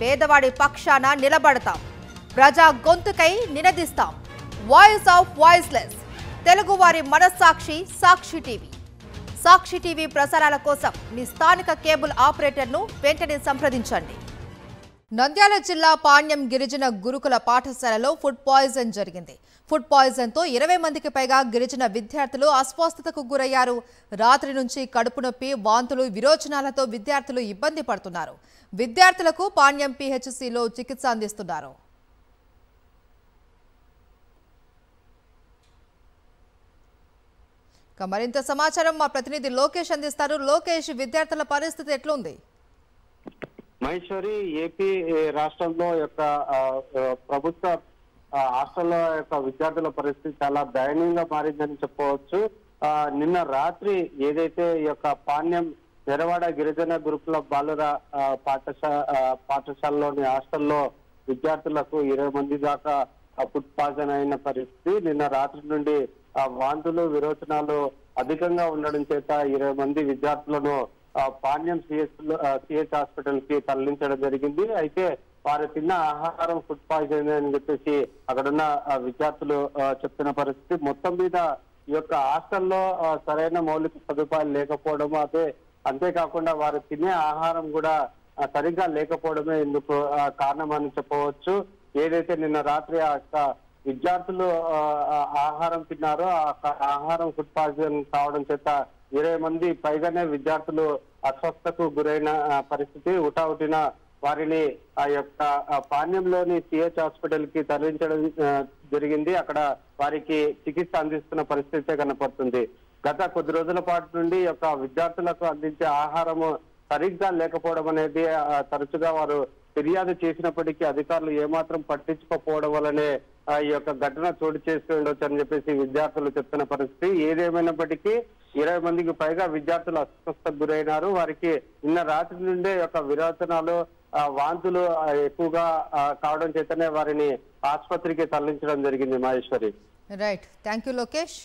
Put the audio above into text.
పేదవాడి పక్షాన నిలబడతాం, ప్రజా గొంతుకై నినదిస్తాం. వాయిస్ ఆఫ్ వాయిస్లెస్, తెలుగువారి మనస్సాక్షి సాక్షి టీవీ. సాక్షి టీవీ ప్రసారాల కోసం మీ స్థానిక కేబుల్ ఆపరేటర్ను వెంటనే సంప్రదించండి. నంద్యాల జిల్లా పాణ్యం గిరిజన గురుకుల పాఠశాలలో ఫుడ్ పాయిజన్ జరిగింది. ఫుడ్ పాయిజన్ తో 20 మందికి పైగా గిరిజన విద్యార్థులు అస్వస్థతకు గురయ్యారు. రాత్రి నుంచి కడుపు నొప్పి, వాంతులు, విరోచనాలతో విద్యార్థులు ఇబ్బంది పడుతున్నారు. విద్యార్థులకు పాణ్యం పిహెచ్సిలో చికిత్స అందిస్తున్నారు. మరింత సమాచారం మా ప్రతినిధి లోకేష్ అందిస్తారు. లోకేష్, విద్యార్థుల పరిస్థితి ఎట్లుంది? మహేశ్వరి, ఏపీ రాష్ట్రంలో యొక్క ప్రభుత్వ హాస్టల్లో యొక్క విద్యార్థుల పరిస్థితి చాలా దయనీయంగా మారిందని చెప్పవచ్చు. నిన్న రాత్రి ఏదైతే ఈ యొక్క పాణ్యం నెరవాడ గిరిజన గురుకుల బాలుర పాఠశాలలోని హాస్టల్లో విద్యార్థులకు 20 మంది దాకా ఫుడ్ పాయిజన్ అయిన పరిస్థితి. నిన్న రాత్రి నుండి వాంతులు, విరోచనాలు అధికంగా ఉండడం చేత 20 మంది విద్యార్థులను పాణ్యం సిహెచ్ హాస్పిటల్ కి తరలించడం జరిగింది. అయితే వారు తిన్న ఆహారం ఫుడ్ పాయిజన్ అని చెప్పేసి అక్కడున్న విద్యార్థులు చెప్తున్న పరిస్థితి. మొత్తం మీద ఈ యొక్క హాస్టల్లో సరైన మౌలిక సదుపాయాలు లేకపోవడం, అంతేకాకుండా వారు తినే ఆహారం కూడా సరిగ్గా లేకపోవడమే ఇందుకు కారణమని చెప్పవచ్చు. ఏదైతే నిన్న రాత్రి ఆ యొక్క విద్యార్థులు ఆహారం తిన్నారో ఆ ఆహారం ఫుడ్ పాయిజన్ కావడం చేత 20 మంది పైగానే విద్యార్థులు అస్వస్థతకు గురైన పరిస్థితి. ఉటావుటిన వారిని ఆ యొక్క పాణ్యంలోని సిహెచ్ హాస్పిటల్ కి తరలించడం జరిగింది. అక్కడ వారికి చికిత్స అందిస్తున్న పరిస్థితి కనపడుతుంది. గత కొద్ది రోజుల పాటు నుండి యొక్క విద్యార్థులకు అందించే ఆహారము సరిగ్గా లేకపోవడం అనేది తరచుగా వారు ఫిర్యాదు చేసినప్పటికీ అధికారులు ఏమాత్రం పట్టించుకోకపోవడం వల్లనే ఈ యొక్క ఘటన చోటు చేసి ఉండొచ్చు అని చెప్పేసి విద్యార్థులు చెప్తున్న పరిస్థితి. ఏదేమైనప్పటికీ 20 మందికి పైగా విద్యార్థులు అస్వస్థతకు గురైనారు. వారికి నిన్న రాత్రి నుండే యొక్క విరోచనాలు, వాంతులు ఎక్కువగా కావడం చేతనే వారిని ఆసుపత్రికి తరలించడం జరిగింది. Maheshwari, right, thank you Lokesh.